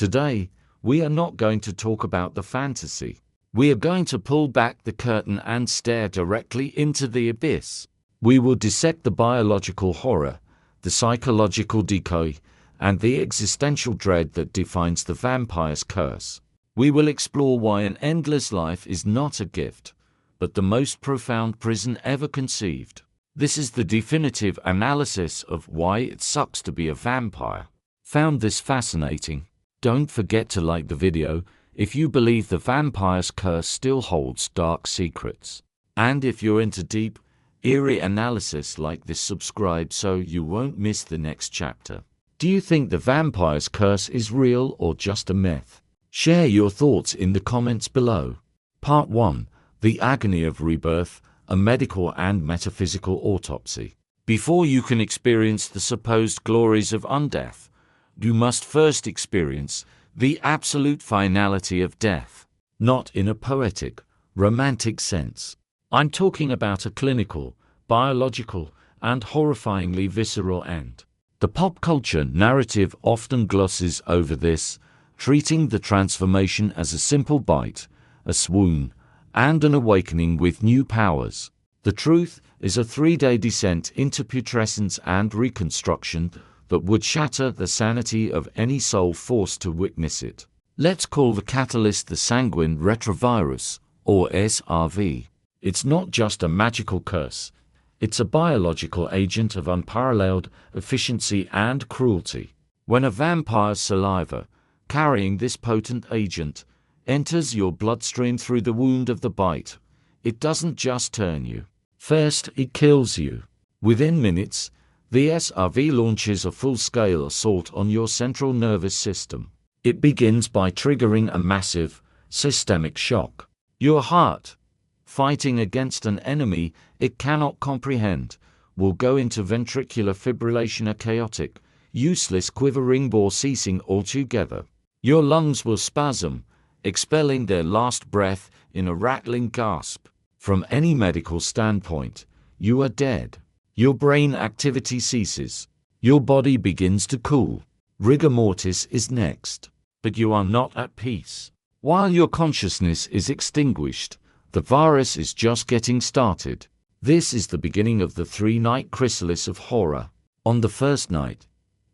Today, we are not going to talk about the fantasy. We are going to pull back the curtain and stare directly into the abyss. We will dissect the biological horror, the psychological decoy, and the existential dread that defines the vampire's curse. We will explore why an endless life is not a gift, but the most profound prison ever conceived. This is the definitive analysis of why it sucks to be a vampire. Found this fascinating? Don't forget to like the video if you believe the vampire's curse still holds dark secrets. And if you're into deep, eerie analysis like this, subscribe so you won't miss the next chapter. Do you think the vampire's curse is real or just a myth? Share your thoughts in the comments below. Part 1. The Agony of Rebirth, a Medical and Metaphysical Autopsy. Before you can experience the supposed glories of undeath, you must first experience the absolute finality of death. Not in a poetic, romantic sense. I'm talking about a clinical, biological, and horrifyingly visceral end. The pop culture narrative often glosses over this, treating the transformation as a simple bite, a swoon, and an awakening with new powers. The truth is a 3-day descent into putrescence and reconstruction that would shatter the sanity of any soul forced to witness it. Let's call the catalyst the sanguine retrovirus, or SRV. It's not just a magical curse. It's a biological agent of unparalleled efficiency and cruelty. When a vampire's saliva, carrying this potent agent, enters your bloodstream through the wound of the bite, it doesn't just turn you. First, it kills you. Within minutes, the SRV launches a full-scale assault on your central nervous system. It begins by triggering a massive, systemic shock. Your heart, fighting against an enemy it cannot comprehend, will go into ventricular fibrillation, a chaotic, useless quivering bore ceasing altogether. Your lungs will spasm, expelling their last breath in a rattling gasp. From any medical standpoint, you are dead. Your brain activity ceases. Your body begins to cool. Rigor mortis is next. But you are not at peace. While your consciousness is extinguished, the virus is just getting started. This is the beginning of the 3-night chrysalis of horror. On the first night,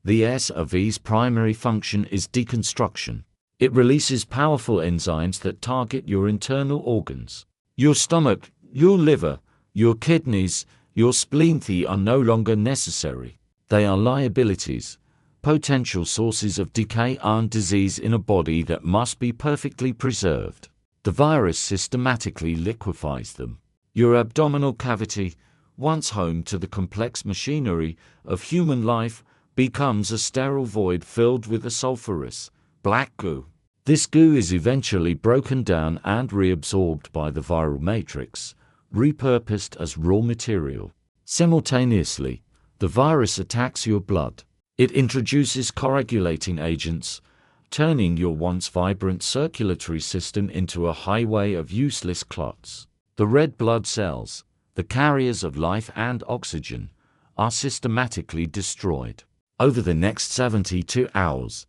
the SRV's primary function is deconstruction. It releases powerful enzymes that target your internal organs. Your stomach, your liver, your kidneys, your spleen are no longer necessary. They are liabilities, potential sources of decay and disease in a body that must be perfectly preserved. The virus systematically liquefies them. Your abdominal cavity, once home to the complex machinery of human life, becomes a sterile void filled with a sulfurous, black goo. This goo is eventually broken down and reabsorbed by the viral matrix, repurposed as raw material. Simultaneously, the virus attacks your blood. It introduces coagulating agents, turning your once vibrant circulatory system into a highway of useless clots. The red blood cells, the carriers of life and oxygen, are systematically destroyed. Over the next 72 hours,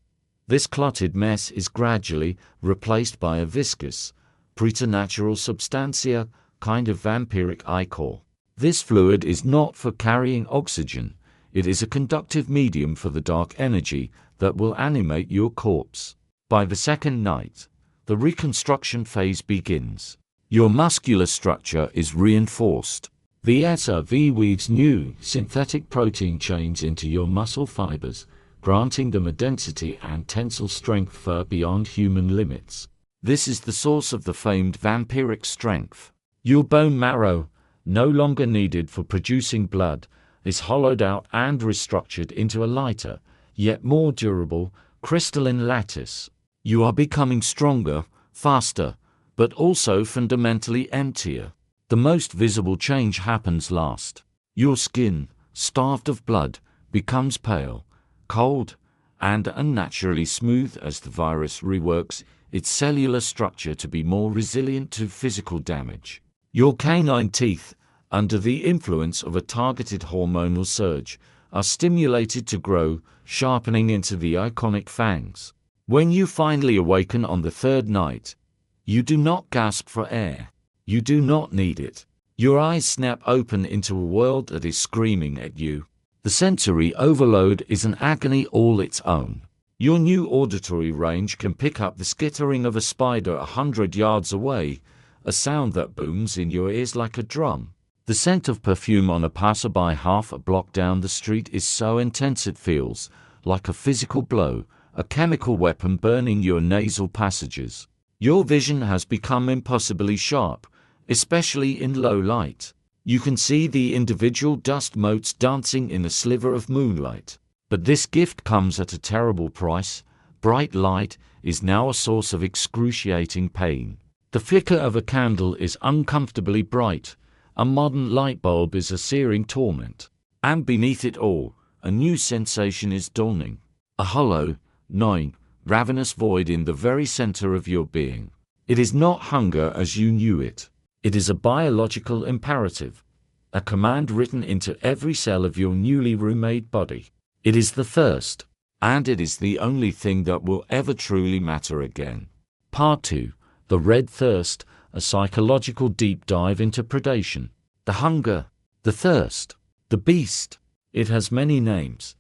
this clotted mess is gradually replaced by a viscous, preternatural substantia, kind of vampiric ichor. This fluid is not for carrying oxygen. It is a conductive medium for the dark energy that will animate your corpse. By the second night, the reconstruction phase begins. Your muscular structure is reinforced. The SRV weaves new, synthetic protein chains into your muscle fibers, granting them a density and tensile strength far beyond human limits. This is the source of the famed vampiric strength. Your bone marrow, no longer needed for producing blood, is hollowed out and restructured into a lighter, yet more durable, crystalline lattice. You are becoming stronger, faster, but also fundamentally emptier. The most visible change happens last. Your skin, starved of blood, becomes pale, cold, and unnaturally smooth as the virus reworks its cellular structure to be more resilient to physical damage. Your canine teeth, under the influence of a targeted hormonal surge, are stimulated to grow, sharpening into the iconic fangs. When you finally awaken on the third night, you do not gasp for air. You do not need it. Your eyes snap open into a world that is screaming at you. The sensory overload is an agony all its own. Your new auditory range can pick up the skittering of a spider 100 yards away, a sound that booms in your ears like a drum. The scent of perfume on a passerby half a block down the street is so intense it feels like a physical blow, a chemical weapon burning your nasal passages. Your vision has become impossibly sharp, especially in low light. You can see the individual dust motes dancing in a sliver of moonlight. But this gift comes at a terrible price. Bright light is now a source of excruciating pain. The flicker of a candle is uncomfortably bright. A modern light bulb is a searing torment. And beneath it all, a new sensation is dawning. A hollow, gnawing, ravenous void in the very center of your being. It is not hunger as you knew it. It is a biological imperative, a command written into every cell of your newly remade body. It is the thirst, and it is the only thing that will ever truly matter again. Part 2. The Red Thirst, a psychological deep dive into predation. The hunger, the thirst, the beast. It has many names,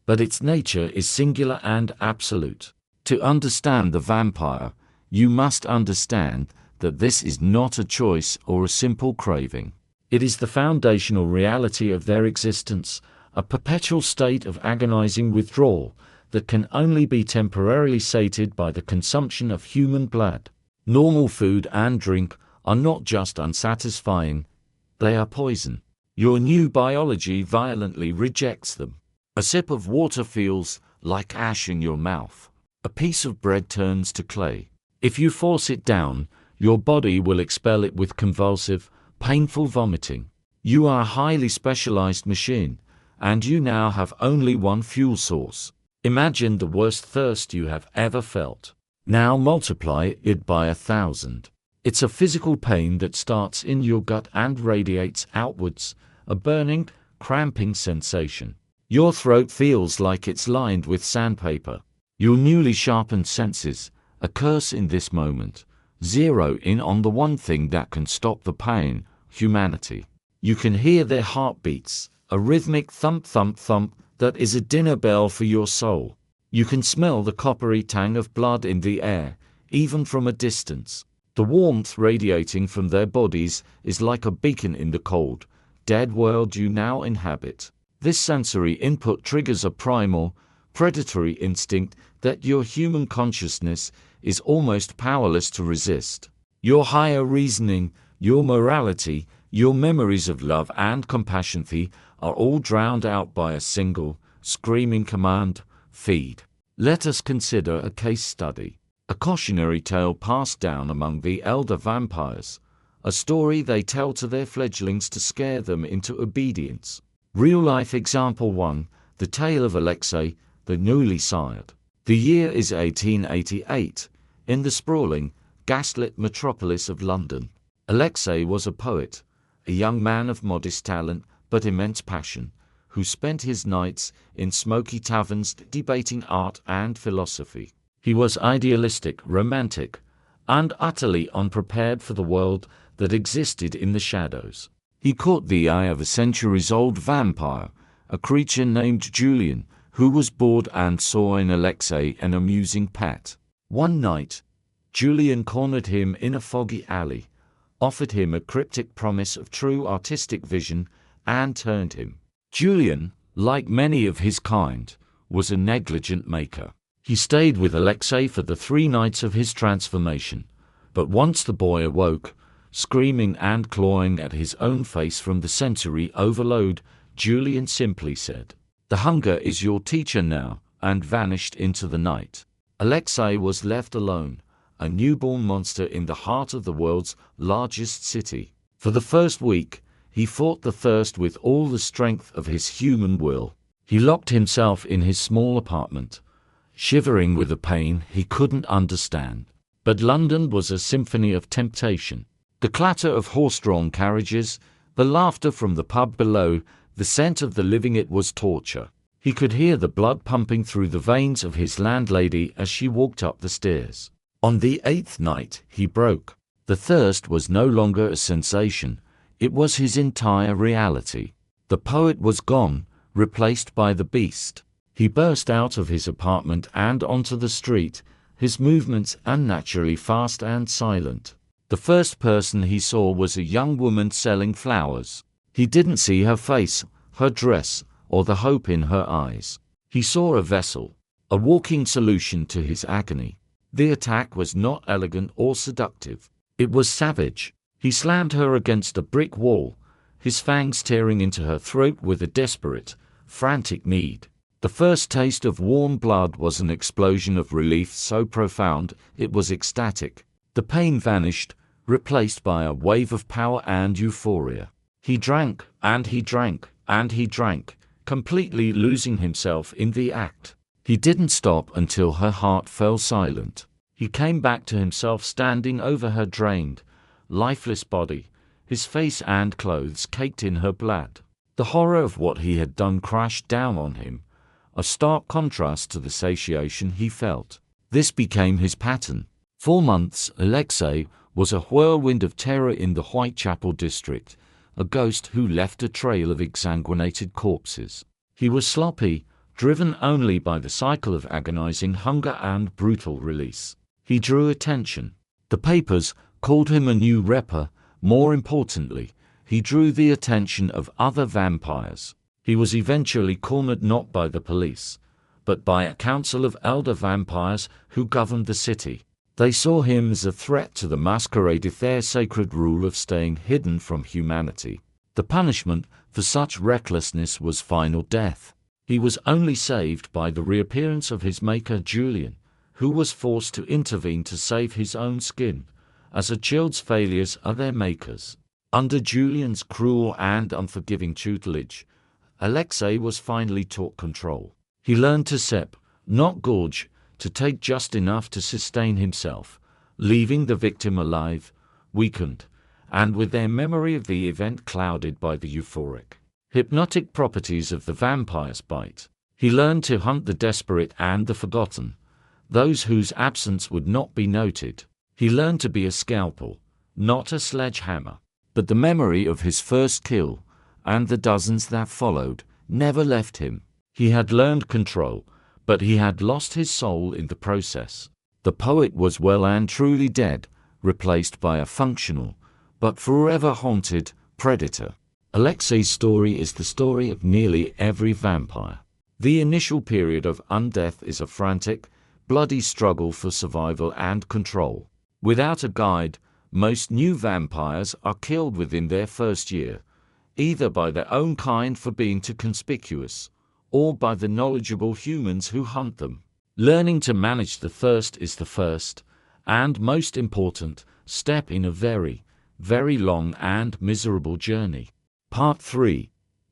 but its nature is singular and absolute. To understand the vampire, you must understand that this is not a choice or a simple craving. It is the foundational reality of their existence, a perpetual state of agonizing withdrawal that can only be temporarily sated by the consumption of human blood. Normal food and drink are not just unsatisfying, they are poison. Your new biology violently rejects them. A sip of water feels like ash in your mouth. A piece of bread turns to clay. If you force it down, your body will expel it with convulsive, painful vomiting. You are a highly specialized machine, and you now have only one fuel source. Imagine the worst thirst you have ever felt. Now multiply it by 1,000. It's a physical pain that starts in your gut and radiates outwards, a burning, cramping sensation. Your throat feels like it's lined with sandpaper. Your newly sharpened senses, a curse in this moment, zero in on the one thing that can stop the pain, humanity. You can hear their heartbeats, a rhythmic thump-thump-thump that is a dinner bell for your soul. You can smell the coppery tang of blood in the air, even from a distance. The warmth radiating from their bodies is like a beacon in the cold, dead world you now inhabit. This sensory input triggers a primal, predatory instinct that your human consciousness is almost powerless to resist. Your higher reasoning, your morality, your memories of love and compassion are all drowned out by a single, screaming command: feed. Let us consider a case study. A cautionary tale passed down among the elder vampires, a story they tell to their fledglings to scare them into obedience. Real-life example 1, the tale of Alexei, the newly sired. The year is 1888, in the sprawling, gaslit metropolis of London. Alexei was a poet, a young man of modest talent but immense passion, who spent his nights in smoky taverns debating art and philosophy. He was idealistic, romantic, and utterly unprepared for the world that existed in the shadows. He caught the eye of a centuries-old vampire, a creature named Julian, who was bored and saw in Alexei an amusing pet. One night, Julian cornered him in a foggy alley, offered him a cryptic promise of true artistic vision, and turned him. Julian, like many of his kind, was a negligent maker. He stayed with Alexei for the 3 nights of his transformation, but once the boy awoke, screaming and clawing at his own face from the sensory overload, Julian simply said, "The hunger is your teacher now," and vanished into the night. Alexei was left alone, a newborn monster in the heart of the world's largest city. For the first week, he fought the thirst with all the strength of his human will. He locked himself in his small apartment, shivering with a pain he couldn't understand. But London was a symphony of temptation. The clatter of horse-drawn carriages, the laughter from the pub below, the scent of the living, it was torture. He could hear the blood pumping through the veins of his landlady as she walked up the stairs. On the 8th night, he broke. The thirst was no longer a sensation, it was his entire reality. The poet was gone, replaced by the beast. He burst out of his apartment and onto the street, his movements unnaturally fast and silent. The first person he saw was a young woman selling flowers. He didn't see her face, her dress, or the hope in her eyes. He saw a vessel, a walking solution to his agony. The attack was not elegant or seductive. It was savage. He slammed her against a brick wall, his fangs tearing into her throat with a desperate, frantic need. The first taste of warm blood was an explosion of relief so profound it was ecstatic. The pain vanished, replaced by a wave of power and euphoria. He drank, and he drank, and he drank, completely losing himself in the act. He didn't stop until her heart fell silent. He came back to himself standing over her drained, lifeless body, his face and clothes caked in her blood. The horror of what he had done crashed down on him, a stark contrast to the satiation he felt. This became his pattern. For months, Alexei was a whirlwind of terror in the Whitechapel district, a ghost who left a trail of exsanguinated corpses. He was sloppy, driven only by the cycle of agonizing hunger and brutal release. He drew attention. The papers called him a new Reaper. More importantly, he drew the attention of other vampires. He was eventually cornered not by the police, but by a council of elder vampires who governed the city. They saw him as a threat to the masquerade of their sacred rule of staying hidden from humanity. The punishment for such recklessness was final death. He was only saved by the reappearance of his maker Julian, who was forced to intervene to save his own skin, as a child's failures are their makers. Under Julian's cruel and unforgiving tutelage, Alexei was finally taught control. He learned to sip, not gorge, to take just enough to sustain himself, leaving the victim alive, weakened, and with their memory of the event clouded by the euphoric, hypnotic properties of the vampire's bite. He learned to hunt the desperate and the forgotten, those whose absence would not be noted. He learned to be a scalpel, not a sledgehammer. But the memory of his first kill, and the dozens that followed, never left him. He had learned control, but he had lost his soul in the process. The poet was well and truly dead, replaced by a functional, but forever haunted, predator. Alexei's story is the story of nearly every vampire. The initial period of undeath is a frantic, bloody struggle for survival and control. Without a guide, most new vampires are killed within their first year, either by their own kind for being too conspicuous, or by the knowledgeable humans who hunt them. Learning to manage the thirst is the first, and most important, step in a very, very long and miserable journey. Part 3.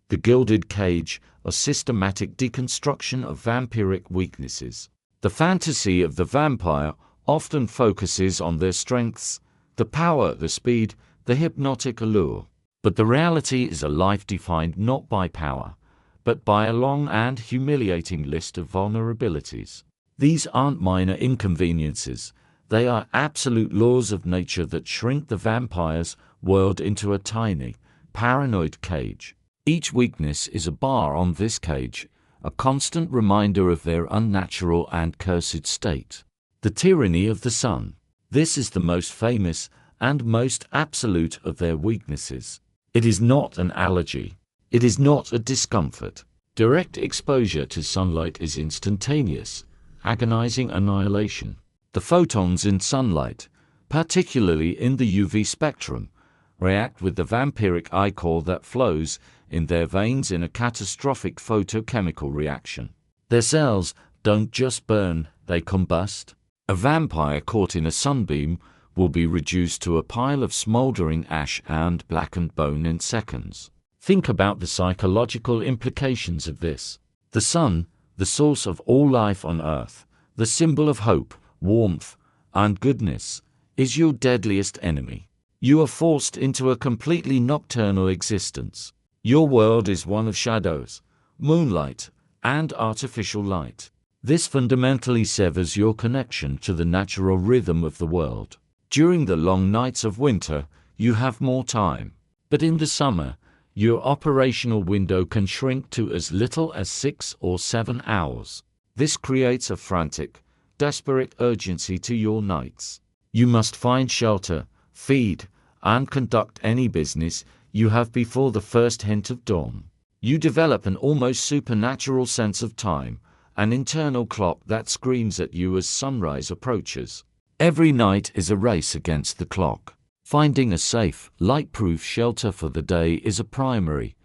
The Gilded Cage, a systematic deconstruction of vampiric weaknesses. The fantasy of the vampire often focuses on their strengths, the power, the speed, the hypnotic allure. But the reality is a life defined not by power, but by a long and humiliating list of vulnerabilities. These aren't minor inconveniences, they are absolute laws of nature that shrink the vampire's world into a tiny, paranoid cage. Each weakness is a bar on this cage, a constant reminder of their unnatural and cursed state. The tyranny of the sun. This is the most famous and most absolute of their weaknesses. It is not an allergy. It is not a discomfort. Direct exposure to sunlight is instantaneous, agonizing annihilation. The photons in sunlight, particularly in the UV spectrum, react with the vampiric ichor that flows in their veins in a catastrophic photochemical reaction. Their cells don't just burn, they combust. A vampire caught in a sunbeam will be reduced to a pile of smoldering ash and blackened bone in seconds. Think about the psychological implications of this. The sun, the source of all life on earth, the symbol of hope, warmth, and goodness, is your deadliest enemy. You are forced into a completely nocturnal existence. Your world is one of shadows, moonlight, and artificial light. This fundamentally severs your connection to the natural rhythm of the world. During the long nights of winter, you have more time. But in the summer, your operational window can shrink to as little as 6 or 7 hours. This creates a frantic, desperate urgency to your nights. You must find shelter, feed, and conduct any business you have before the first hint of dawn. You develop an almost supernatural sense of time, an internal clock that screams at you as sunrise approaches. Every night is a race against the clock. Finding a safe, light-proof shelter for the day is a primary,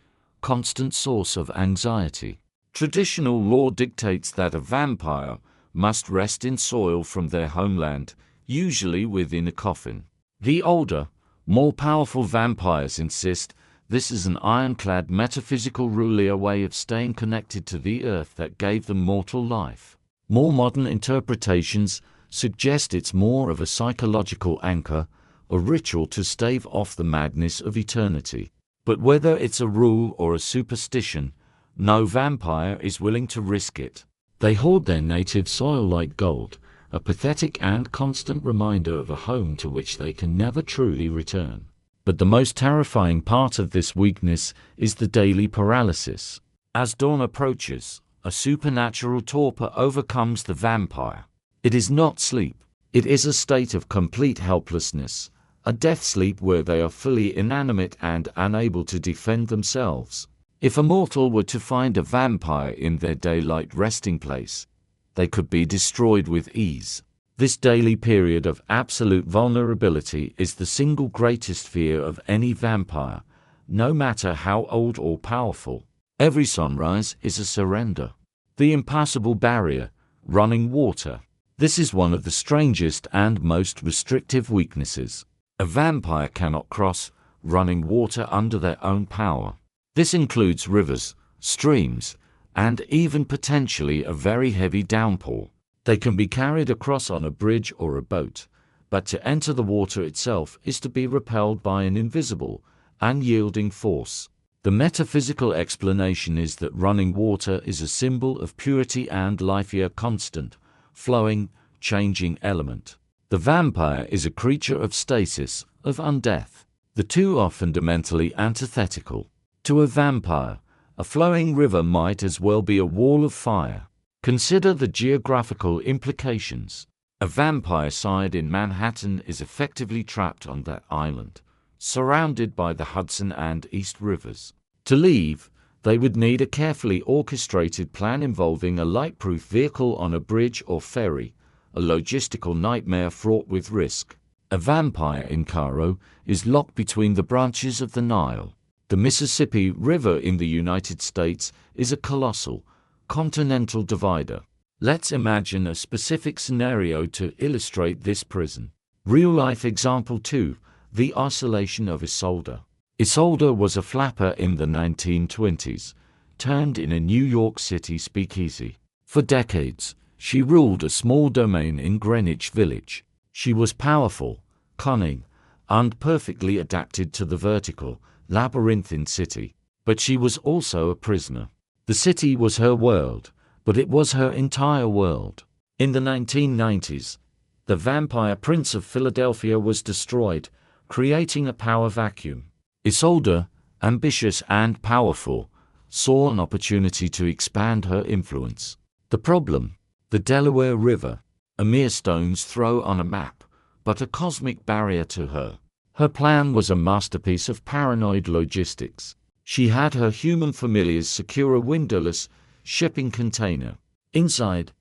constant source of anxiety. Traditional law dictates that a vampire must rest in soil from their homeland, usually within a coffin. The older, more powerful vampires insist this is an ironclad metaphysical ruler way of staying connected to the earth that gave them mortal life. More modern interpretations suggest it's more of a psychological anchor, a ritual to stave off the madness of eternity. But whether it's a rule or a superstition, no vampire is willing to risk it. They hoard their native soil like gold, a pathetic and constant reminder of a home to which they can never truly return. But the most terrifying part of this weakness is the daily paralysis. As dawn approaches, a supernatural torpor overcomes the vampire. It is not sleep. It is a state of complete helplessness, a death sleep where they are fully inanimate and unable to defend themselves. If a mortal were to find a vampire in their daylight resting place, they could be destroyed with ease. This daily period of absolute vulnerability is the single greatest fear of any vampire, no matter how old or powerful. Every sunrise is a surrender. The impassable barrier, running water. This is one of the strangest and most restrictive weaknesses. A vampire cannot cross running water under their own power. This includes rivers, streams, and even potentially a very heavy downpour. They can be carried across on a bridge or a boat, but to enter the water itself is to be repelled by an invisible, unyielding force. The metaphysical explanation is that running water is a symbol of purity and life, a constant, flowing, changing element. The vampire is a creature of stasis, of undeath. The two are fundamentally antithetical. To a vampire, a flowing river might as well be a wall of fire. Consider the geographical implications. A vampire side in Manhattan is effectively trapped on that island, surrounded by the Hudson and East Rivers. To leave, they would need a carefully orchestrated plan involving a light-proof vehicle on a bridge or ferry, a logistical nightmare fraught with risk. A vampire in Cairo is locked between the branches of the Nile. The Mississippi River in the United States is a colossal, continental divider. Let's imagine a specific scenario to illustrate this prison. Real-life example 2, the isolation of Isolde. Isolde was a flapper in the 1920s, turned in a New York City speakeasy. For decades, she ruled a small domain in Greenwich Village. She was powerful, cunning, and perfectly adapted to the vertical, labyrinthine city. But she was also a prisoner. The city was her world, but it was her entire world. In the 1990s, the vampire Prince of Philadelphia was destroyed, creating a power vacuum. Isolde, ambitious and powerful, saw an opportunity to expand her influence. The problem? The Delaware River, a mere stone's throw on a map, but a cosmic barrier to her. Her plan was a masterpiece of paranoid logistics. She had her human familiars secure a windowless shipping container. Inside,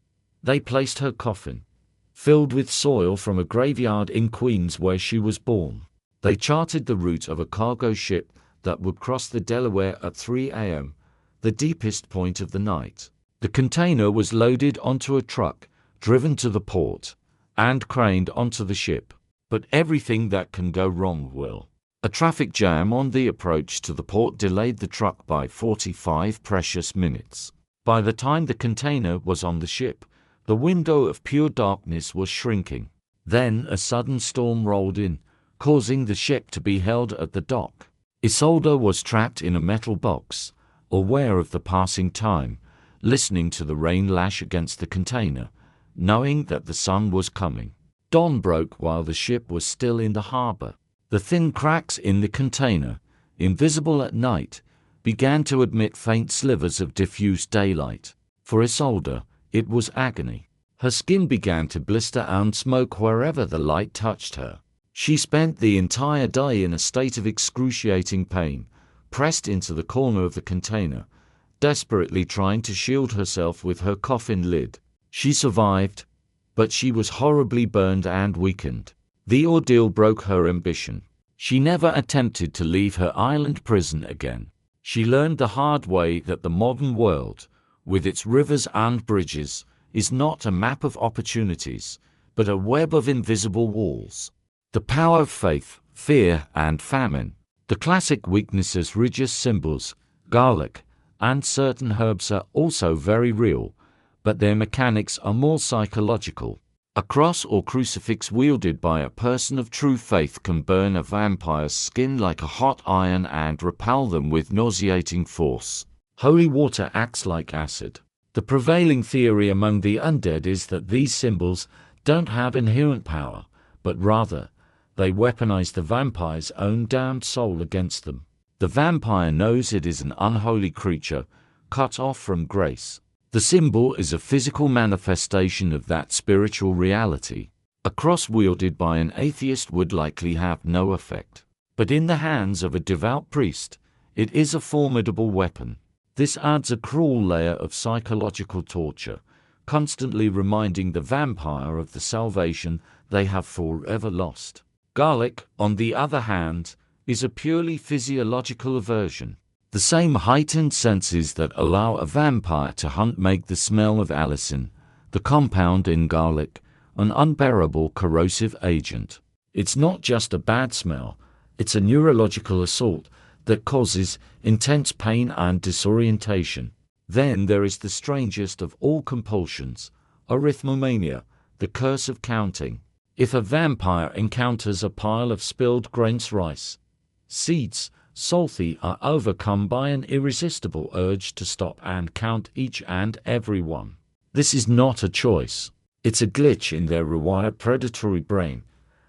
they placed her coffin, filled with soil from a graveyard in Queens where she was born. They charted the route of a cargo ship that would cross the Delaware at 3 a.m., the deepest point of the night. The container was loaded onto a truck, driven to the port, and craned onto the ship. But everything that can go wrong will. A traffic jam on the approach to the port delayed the truck by 45 precious minutes. By the time the container was on the ship, the window of pure darkness was shrinking. Then a sudden storm rolled in, causing the ship to be held at the dock. Isolde was trapped in a metal box, aware of the passing time, listening to the rain lash against the container, knowing that the sun was coming. Dawn broke while the ship was still in the harbor. The thin cracks in the container, invisible at night, began to admit faint slivers of diffused daylight. For Isolde, it was agony. Her skin began to blister and smoke wherever the light touched her. She spent the entire day in a state of excruciating pain, pressed into the corner of the container, desperately trying to shield herself with her coffin lid. She survived, but she was horribly burned and weakened. The ordeal broke her ambition. She never attempted to leave her island prison again. She learned the hard way that the modern world, with its rivers and bridges, is not a map of opportunities, but a web of invisible walls. The power of faith, fear, and famine. The classic weaknesses religious symbols, garlic, and certain herbs are also very real, but their mechanics are more psychological. A cross or crucifix wielded by a person of true faith can burn a vampire's skin like a hot iron and repel them with nauseating force. Holy water acts like acid. The prevailing theory among the undead is that these symbols don't have inherent power, but rather, they weaponize the vampire's own damned soul against them. The vampire knows it is an unholy creature, cut off from grace. The symbol is a physical manifestation of that spiritual reality. A cross wielded by an atheist would likely have no effect. But in the hands of a devout priest, it is a formidable weapon. This adds a cruel layer of psychological torture, constantly reminding the vampire of the salvation they have forever lost. Garlic, on the other hand, is a purely physiological aversion. The same heightened senses that allow a vampire to hunt make the smell of allicin, the compound in garlic, an unbearable corrosive agent. It's not just a bad smell, it's a neurological assault that causes intense pain and disorientation. Then there is the strangest of all compulsions, arithmomania, the curse of counting. If a vampire encounters a pile of spilled grains rice, seeds, Salthy are overcome by an irresistible urge to stop and count each and every one. This is not a choice. It's a glitch in their rewired predatory brain,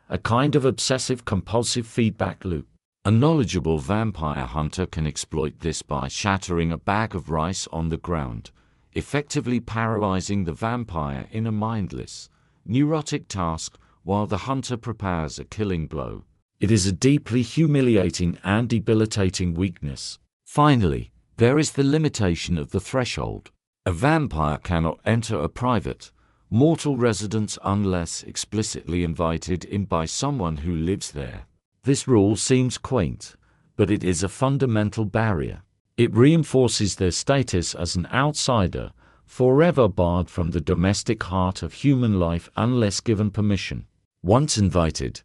a kind of obsessive-compulsive feedback loop. A knowledgeable vampire hunter can exploit this by shattering a bag of rice on the ground, effectively paralyzing the vampire in a mindless, neurotic task while the hunter prepares a killing blow. It is a deeply humiliating and debilitating weakness. Finally, there is the limitation of the threshold. A vampire cannot enter a private, mortal residence unless explicitly invited in by someone who lives there. This rule seems quaint, but it is a fundamental barrier. It reinforces their status as an outsider, forever barred from the domestic heart of human life unless given permission. Once invited,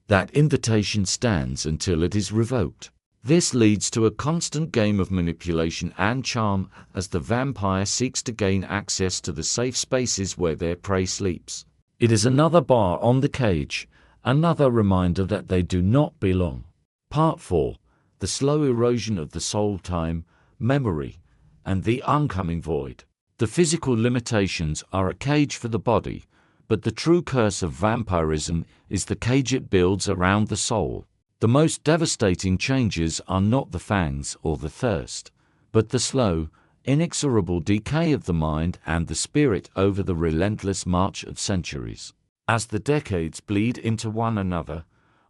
that invitation stands until it is revoked. This leads to a constant game of manipulation and charm as the vampire seeks to gain access to the safe spaces where their prey sleeps. It is another bar on the cage, another reminder that they do not belong. Part 4. The slow erosion of the soul, time, memory, and the oncoming void. The physical limitations are a cage for the body, but the true curse of vampirism is the cage it builds around the soul. The most devastating changes are not the fangs or the thirst, but the slow, inexorable decay of the mind and the spirit over the relentless march of centuries. As the decades bleed into one another,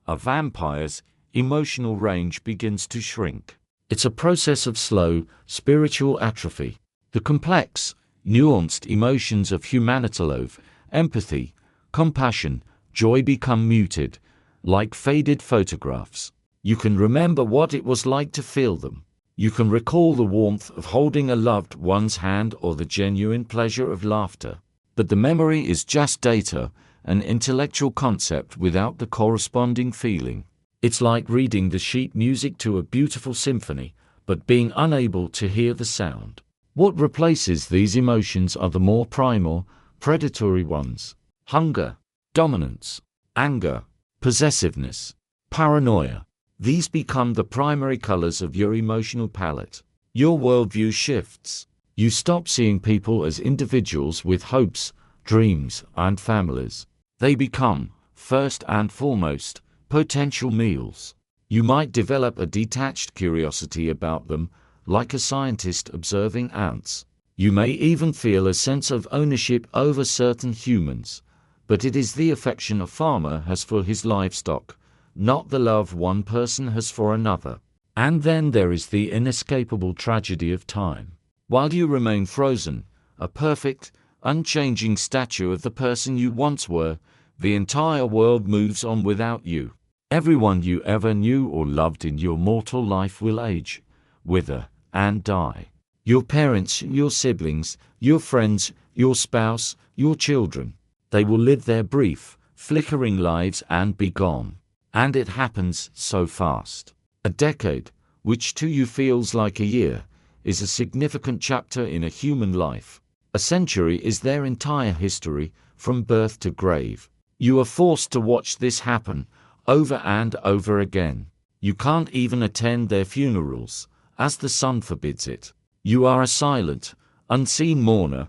a vampire's emotional range begins to shrink. It's a process of slow, spiritual atrophy. The complex, nuanced emotions of humanity, love, empathy, compassion, joy become muted, like faded photographs. You can remember what it was like to feel them. You can recall the warmth of holding a loved one's hand or the genuine pleasure of laughter. But the memory is just data, an intellectual concept without the corresponding feeling. It's like reading the sheet music to a beautiful symphony, but being unable to hear the sound. What replaces these emotions are the more primal, predatory ones: hunger, dominance, anger, possessiveness, paranoia. These become the primary colors of your emotional palette. Your worldview shifts. You stop seeing people as individuals with hopes, dreams, and families. They become, first and foremost, potential meals. You might develop a detached curiosity about them, like a scientist observing ants. You may even feel a sense of ownership over certain humans, but it is the affection a farmer has for his livestock, not the love one person has for another. And then there is the inescapable tragedy of time. While you remain frozen, a perfect, unchanging statue of the person you once were, the entire world moves on without you. Everyone you ever knew or loved in your mortal life will age, wither, and die. Your parents, your siblings, your friends, your spouse, your children. They will live their brief, flickering lives and be gone. And it happens so fast. A decade, which to you feels like a year, is a significant chapter in a human life. A century is their entire history, from birth to grave. You are forced to watch this happen, over and over again. You can't even attend their funerals, as the sun forbids it. You are a silent, unseen mourner,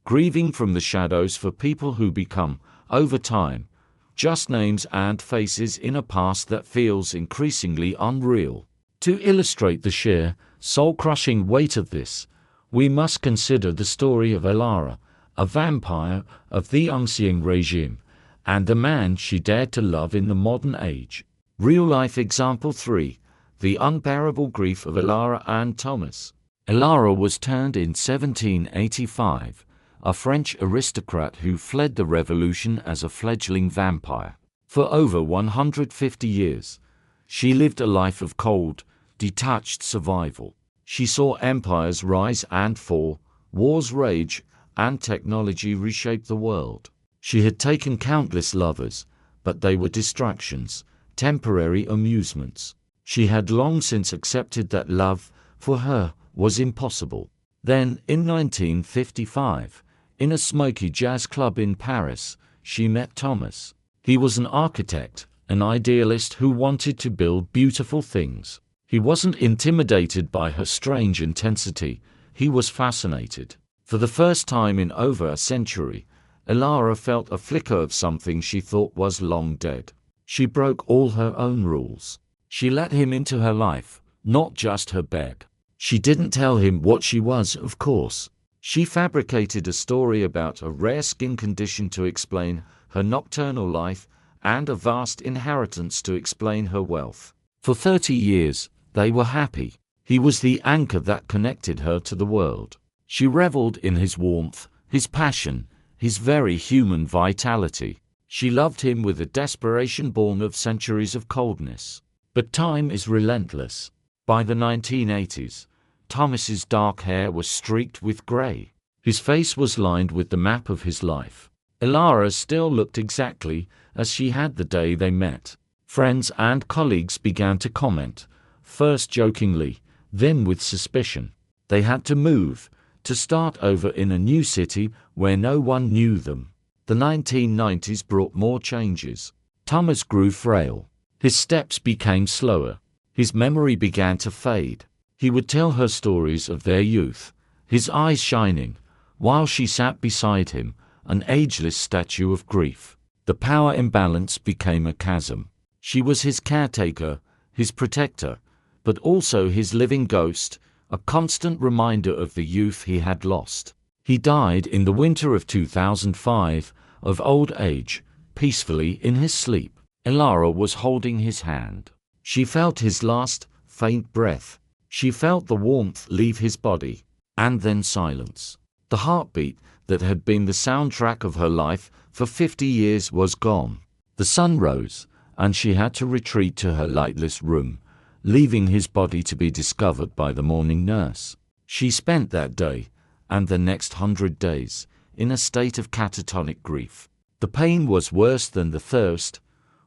grieving from the shadows for people who become, over time, just names and faces in a past that feels increasingly unreal. To illustrate the sheer, soul-crushing weight of this, we must consider the story of Elara, a vampire of the Ancien regime, and a man she dared to love in the modern age. Real-life example 3. The unbearable grief of Elara and Thomas. Elara was turned in 1785, a French aristocrat who fled the revolution as a fledgling vampire. For over 150 years, she lived a life of cold, detached survival. She saw empires rise and fall, wars rage, and technology reshape the world. She had taken countless lovers, but they were distractions, temporary amusements. She had long since accepted that love, for her, was impossible. Then, in 1955, in a smoky jazz club in Paris, she met Thomas. He was an architect, an idealist who wanted to build beautiful things. He wasn't intimidated by her strange intensity, he was fascinated. For the first time in over a century, Elara felt a flicker of something she thought was long dead. She broke all her own rules. She let him into her life, not just her bed. She didn't tell him what she was, of course. She fabricated a story about a rare skin condition to explain her nocturnal life and a vast inheritance to explain her wealth. For 30 years, they were happy. He was the anchor that connected her to the world. She reveled in his warmth, his passion, his very human vitality. She loved him with a desperation born of centuries of coldness. But time is relentless. By the 1980s, Thomas's dark hair was streaked with grey. His face was lined with the map of his life. Elara still looked exactly as she had the day they met. Friends and colleagues began to comment, first jokingly, then with suspicion. They had to move, to start over in a new city where no one knew them. The 1990s brought more changes. Thomas grew frail. His steps became slower. His memory began to fade. He would tell her stories of their youth, his eyes shining, while she sat beside him, an ageless statue of grief. The power imbalance became a chasm. She was his caretaker, his protector, but also his living ghost, a constant reminder of the youth he had lost. He died in the winter of 2005, of old age, peacefully in his sleep. Elara was holding his hand. She felt his last, faint breath. She felt the warmth leave his body, and then silence. The heartbeat that had been the soundtrack of her life for 50 years was gone. The sun rose, and she had to retreat to her lightless room, leaving his body to be discovered by the morning nurse. She spent that day, and the next 100 days, in a state of catatonic grief. The pain was worse than the thirst,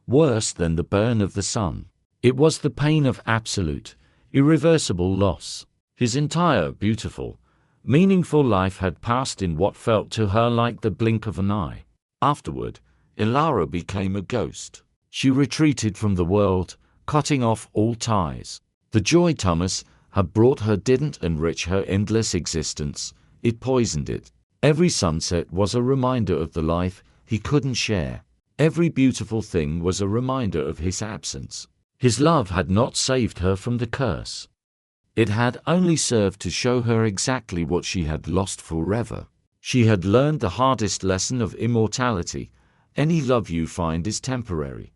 worse than the burn of the sun. It was the pain of absolute, irreversible loss. His entire beautiful, meaningful life had passed in what felt to her like the blink of an eye. Afterward, Elara became a ghost. She retreated from the world, cutting off all ties. The joy Thomas had brought her didn't enrich her endless existence, it poisoned it. Every sunset was a reminder of the life he couldn't share. Every beautiful thing was a reminder of his absence. His love had not saved her from the curse. It had only served to show her exactly what she had lost forever. She had learned the hardest lesson of immortality. Any love you find is temporary,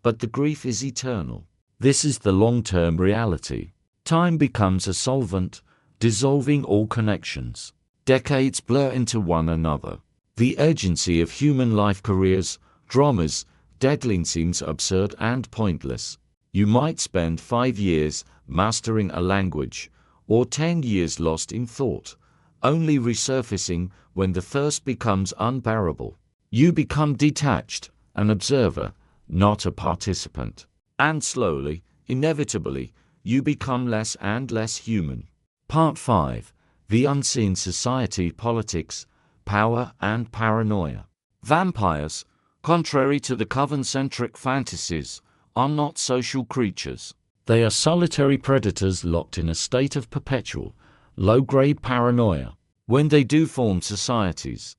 but the grief is eternal. This is the long-term reality. Time becomes a solvent, dissolving all connections. Decades blur into one another. The urgency of human life, careers, dramas, deadline seems absurd and pointless. You might spend 5 years mastering a language, or 10 years lost in thought, only resurfacing when the thirst becomes unbearable. You become detached, an observer, not a participant. And slowly, inevitably, you become less and less human. Part 5. The Unseen Society, Politics, Power and Paranoia. Vampires, contrary to the coven-centric fantasies, are not social creatures. They are solitary predators locked in a state of perpetual, low-grade paranoia. When they do form societies,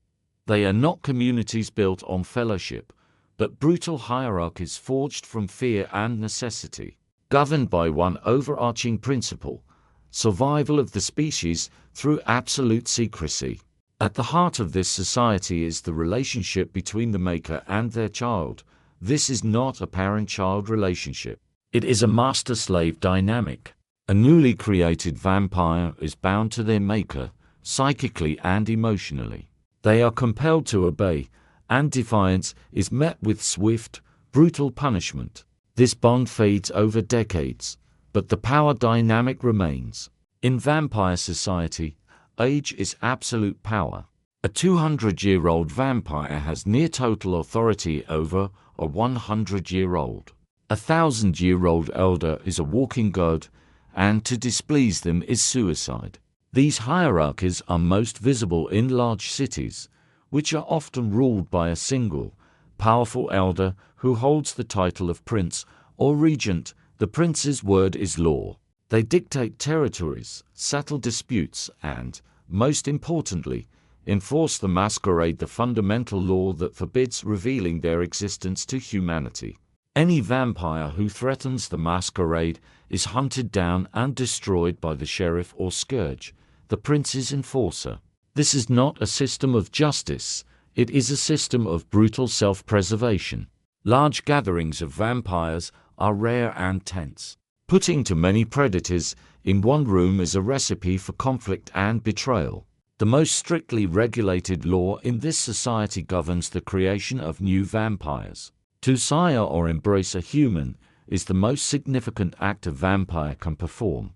they are not communities built on fellowship, but brutal hierarchies forged from fear and necessity, governed by one overarching principle: survival of the species through absolute secrecy. At the heart of this society is the relationship between the maker and their child. This is not a parent-child relationship. It is a master-slave dynamic. A newly created vampire is bound to their maker, psychically and emotionally. They are compelled to obey, and defiance is met with swift, brutal punishment. This bond fades over decades, but the power dynamic remains. In vampire society, age is absolute power. A 200-year-old vampire has near total authority over a 100-year-old. A 1,000-year-old elder is a walking god, and to displease them is suicide. These hierarchies are most visible in large cities, which are often ruled by a single, powerful elder who holds the title of prince or regent. The prince's word is law. They dictate territories, settle disputes, and, most importantly, enforce the masquerade, the fundamental law that forbids revealing their existence to humanity. Any vampire who threatens the masquerade is hunted down and destroyed by the sheriff or scourge, the prince's enforcer. This is not a system of justice, it is a system of brutal self-preservation. Large gatherings of vampires are rare and tense. Putting too many predators in one room is a recipe for conflict and betrayal. The most strictly regulated law in this society governs the creation of new vampires. To sire or embrace a human is the most significant act a vampire can perform,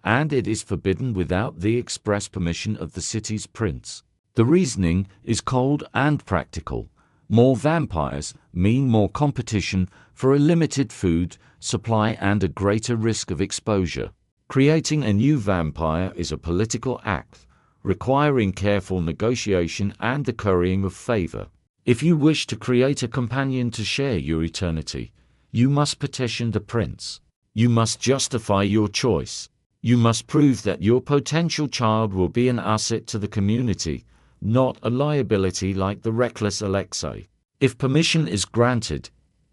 and it is forbidden without the express permission of the city's prince. The reasoning is cold and practical. More vampires mean more competition for a limited food supply and a greater risk of exposure. Creating a new vampire is a political act, requiring careful negotiation and the currying of favor. If you wish to create a companion to share your eternity, you must petition the prince. You must justify your choice. You must prove that your potential child will be an asset to the community, not a liability like the reckless Alexei. If permission is granted,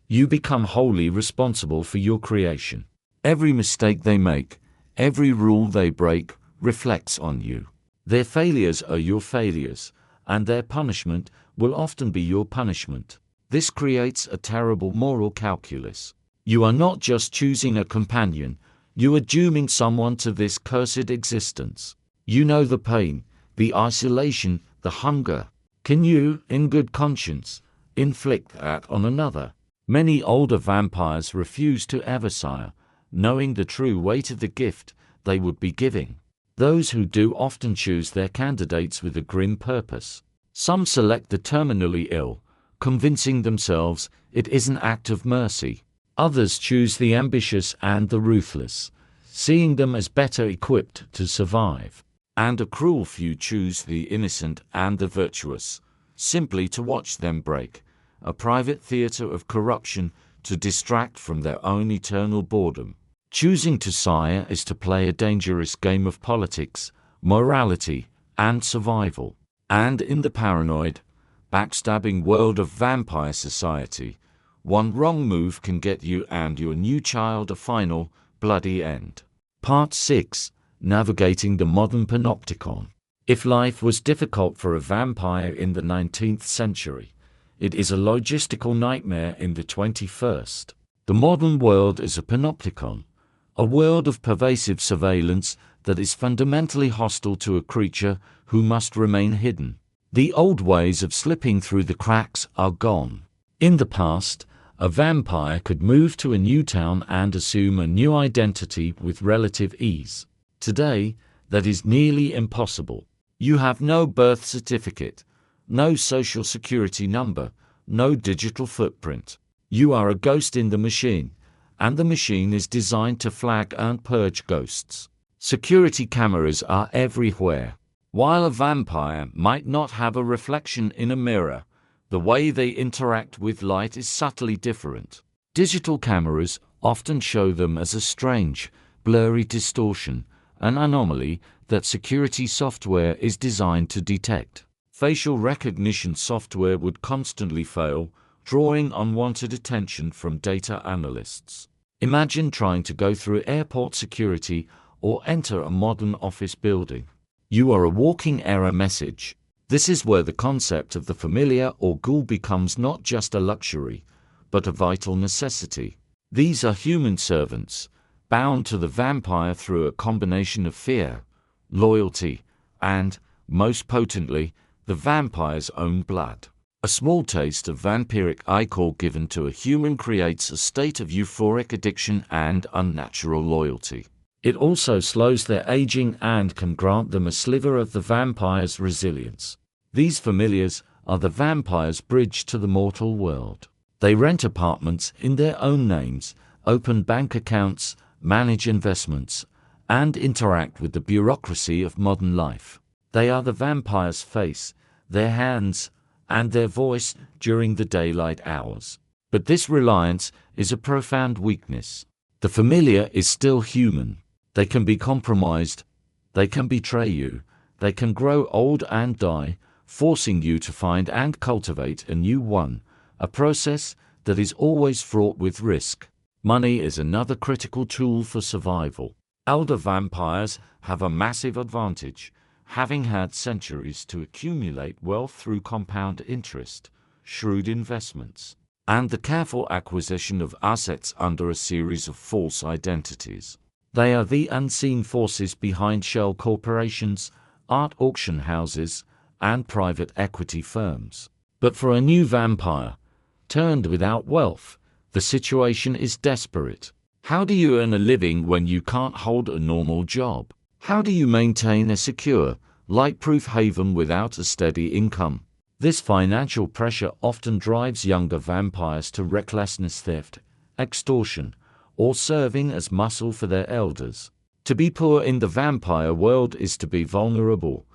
you become wholly responsible for your creation. Every mistake they make, every rule they break, reflects on you. Their failures are your failures, and their punishment will often be your punishment. This creates a terrible moral calculus. You are not just choosing a companion, you are dooming someone to this cursed existence. You know the pain, the isolation, the hunger. Can you, in good conscience, inflict that on another? Many older vampires refuse to ever sire, knowing the true weight of the gift they would be giving. Those who do often choose their candidates with a grim purpose. Some select the terminally ill, convincing themselves it is an act of mercy. Others choose the ambitious and the ruthless, seeing them as better equipped to survive. And a cruel few choose the innocent and the virtuous, simply to watch them break, a private theater of corruption to distract from their own eternal boredom. Choosing to sire is to play a dangerous game of politics, morality, and survival. And in the paranoid, backstabbing world of vampire society, one wrong move can get you and your new child a final, bloody end. Part 6. Navigating the Modern Panopticon. If life was difficult for a vampire in the 19th century, it is a logistical nightmare in the 21st. The modern world is a panopticon, a world of pervasive surveillance that is fundamentally hostile to a creature who must remain hidden. The old ways of slipping through the cracks are gone. In the past, a vampire could move to a new town and assume a new identity with relative ease. Today, that is nearly impossible. You have no birth certificate, no social security number, no digital footprint. You are a ghost in the machine, and the machine is designed to flag and purge ghosts. Security cameras are everywhere. While a vampire might not have a reflection in a mirror, the way they interact with light is subtly different. Digital cameras often show them as a strange, blurry distortion, an anomaly that security software is designed to detect. Facial recognition software would constantly fail, drawing unwanted attention from data analysts. Imagine trying to go through airport security or enter a modern office building. You are a walking error message. This is where the concept of the familiar or ghoul becomes not just a luxury, but a vital necessity. These are human servants, bound to the vampire through a combination of fear, loyalty, and, most potently, the vampire's own blood. A small taste of vampiric ichor given to a human creates a state of euphoric addiction and unnatural loyalty. It also slows their aging and can grant them a sliver of the vampire's resilience. These familiars are the vampire's bridge to the mortal world. They rent apartments in their own names, open bank accounts, manage investments, and interact with the bureaucracy of modern life. They are the vampire's face, their hands, and their voice during the daylight hours. But this reliance is a profound weakness. The familiar is still human. They can be compromised, they can betray you, they can grow old and die, forcing you to find and cultivate a new one, a process that is always fraught with risk. Money is another critical tool for survival. Elder vampires have a massive advantage, having had centuries to accumulate wealth through compound interest, shrewd investments, and the careful acquisition of assets under a series of false identities. They are the unseen forces behind shell corporations, art auction houses, and private equity firms. But for a new vampire, turned without wealth, the situation is desperate. How do you earn a living when you can't hold a normal job? How do you maintain a secure, light-proof haven without a steady income? This financial pressure often drives younger vampires to recklessness, theft, extortion, or serving as muscle for their elders. To be poor in the vampire world is to be vulnerable,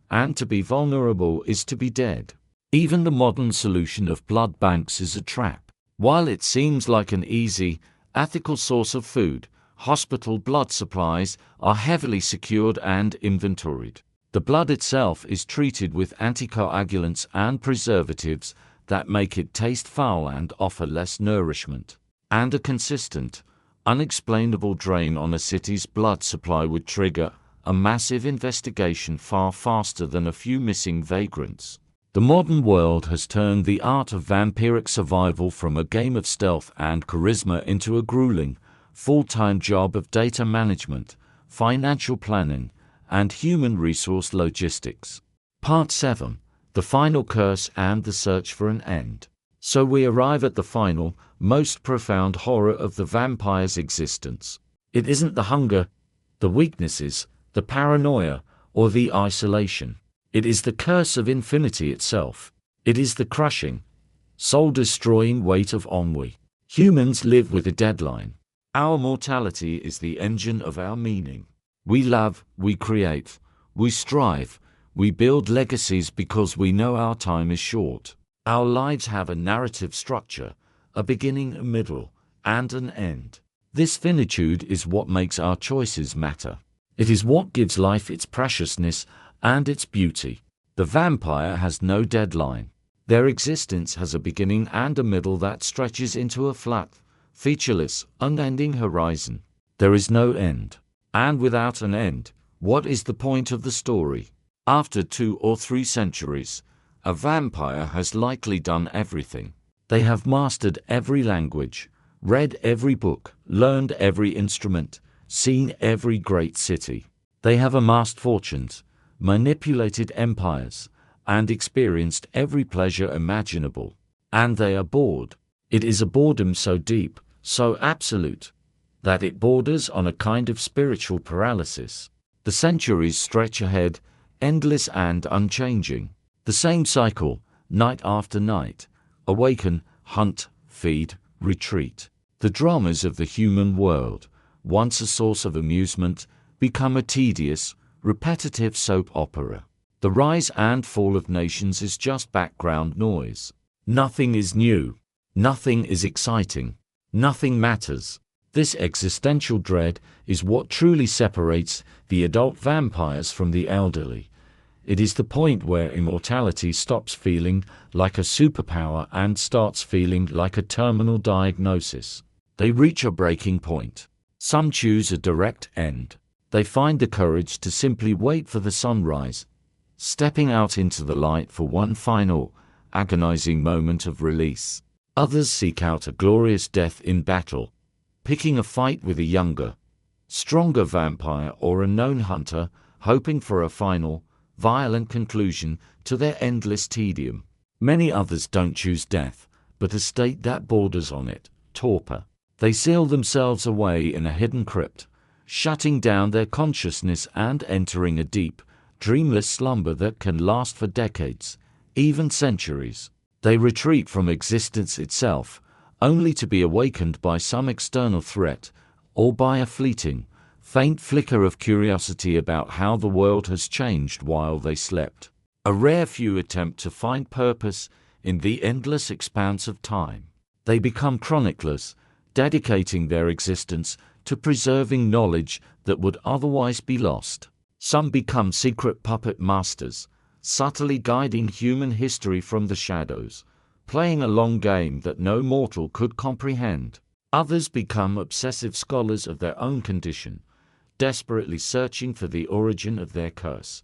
and to be vulnerable is to be dead. Even the modern solution of blood banks is a trap. While it seems like an easy, ethical source of food, hospital blood supplies are heavily secured and inventoried. The blood itself is treated with anticoagulants and preservatives that make it taste foul and offer less nourishment. And a consistent, unexplainable drain on a city's blood supply would trigger a massive investigation far faster than a few missing vagrants. The modern world has turned the art of vampiric survival from a game of stealth and charisma into a grueling, full-time job of data management, financial planning, and human resource logistics. Part 7. The Final Curse and the Search for an End. So we arrive at the final, most profound horror of the vampire's existence. It isn't the hunger, the weaknesses, the paranoia, or the isolation. It is the curse of infinity itself. It is the crushing, soul-destroying weight of ennui. Humans live with a deadline. Our mortality is the engine of our meaning. We love, we create, we strive, we build legacies because we know our time is short. Our lives have a narrative structure, a beginning, a middle, and an end. This finitude is what makes our choices matter. It is what gives life its preciousness and its beauty. The vampire has no deadline. Their existence has a beginning and a middle that stretches into a flat, featureless, unending horizon. There is no end. And without an end, what is the point of the story? After 2 or 3 centuries, a vampire has likely done everything. They have mastered every language, read every book, learned every instrument, seen every great city. They have amassed fortunes, manipulated empires, and experienced every pleasure imaginable. And they are bored. It is a boredom so deep, so absolute, that it borders on a kind of spiritual paralysis. The centuries stretch ahead, endless and unchanging. The same cycle, night after night. Awaken, hunt, feed, retreat. The dramas of the human world, once a source of amusement, become a tedious, repetitive soap opera. The rise and fall of nations is just background noise. Nothing is new. Nothing is exciting. Nothing matters. This existential dread is what truly separates the adult vampires from the elderly. It is the point where immortality stops feeling like a superpower and starts feeling like a terminal diagnosis. They reach a breaking point. Some choose a direct end. They find the courage to simply wait for the sunrise, stepping out into the light for one final, agonizing moment of release. Others seek out a glorious death in battle, picking a fight with a younger, stronger vampire or a known hunter, hoping for a final, violent conclusion to their endless tedium. Many others don't choose death, but a state that borders on it, torpor. They seal themselves away in a hidden crypt, shutting down their consciousness and entering a deep, dreamless slumber that can last for decades, even centuries. They retreat from existence itself, only to be awakened by some external threat, or by a fleeting, faint flicker of curiosity about how the world has changed while they slept. A rare few attempt to find purpose in the endless expanse of time. They become chroniclers, dedicating their existence to preserving knowledge that would otherwise be lost. Some become secret puppet masters, subtly guiding human history from the shadows, playing a long game that no mortal could comprehend. Others become obsessive scholars of their own condition, desperately searching for the origin of their curse,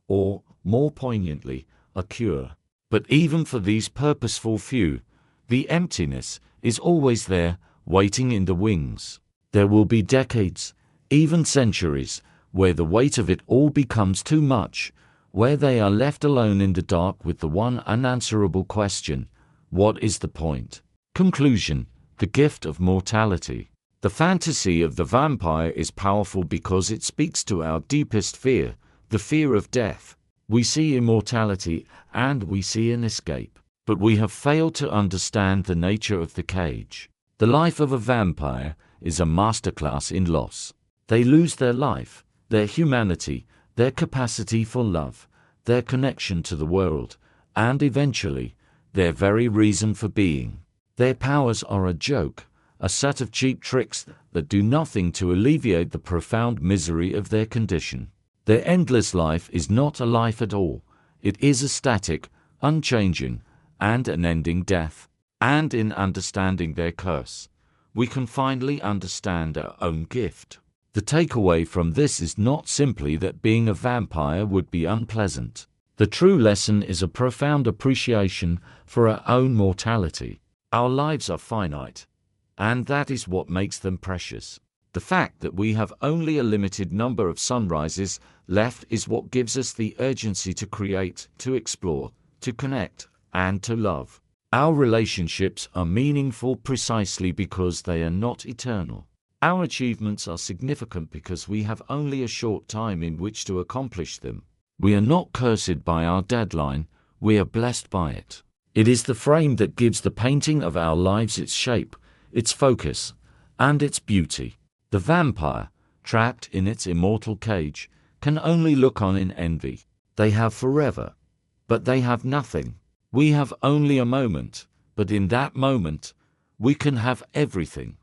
or, more poignantly, a cure. But even for these purposeful few, the emptiness is always there, waiting in the wings. There will be decades, even centuries, where the weight of it all becomes too much, where they are left alone in the dark with the one unanswerable question: what is the point? Conclusion: the gift of mortality. The fantasy of the vampire is powerful because it speaks to our deepest fear, the fear of death. We see immortality and we see an escape, but we have failed to understand the nature of the cage. The life of a vampire is a masterclass in loss. They lose their life, their humanity, their capacity for love, their connection to the world, and eventually, their very reason for being. Their powers are a joke, a set of cheap tricks that do nothing to alleviate the profound misery of their condition. Their endless life is not a life at all. It is a static, unchanging, and unending death. And in understanding their curse, we can finally understand our own gift. The takeaway from this is not simply that being a vampire would be unpleasant. The true lesson is a profound appreciation for our own mortality. Our lives are finite, and that is what makes them precious. The fact that we have only a limited number of sunrises left is what gives us the urgency to create, to explore, to connect, and to love. Our relationships are meaningful precisely because they are not eternal. Our achievements are significant because we have only a short time in which to accomplish them. We are not cursed by our deadline, we are blessed by it. It is the frame that gives the painting of our lives its shape, its focus, and its beauty. The vampire, trapped in its immortal cage, can only look on in envy. They have forever, but they have nothing. We have only a moment, but in that moment, we can have everything.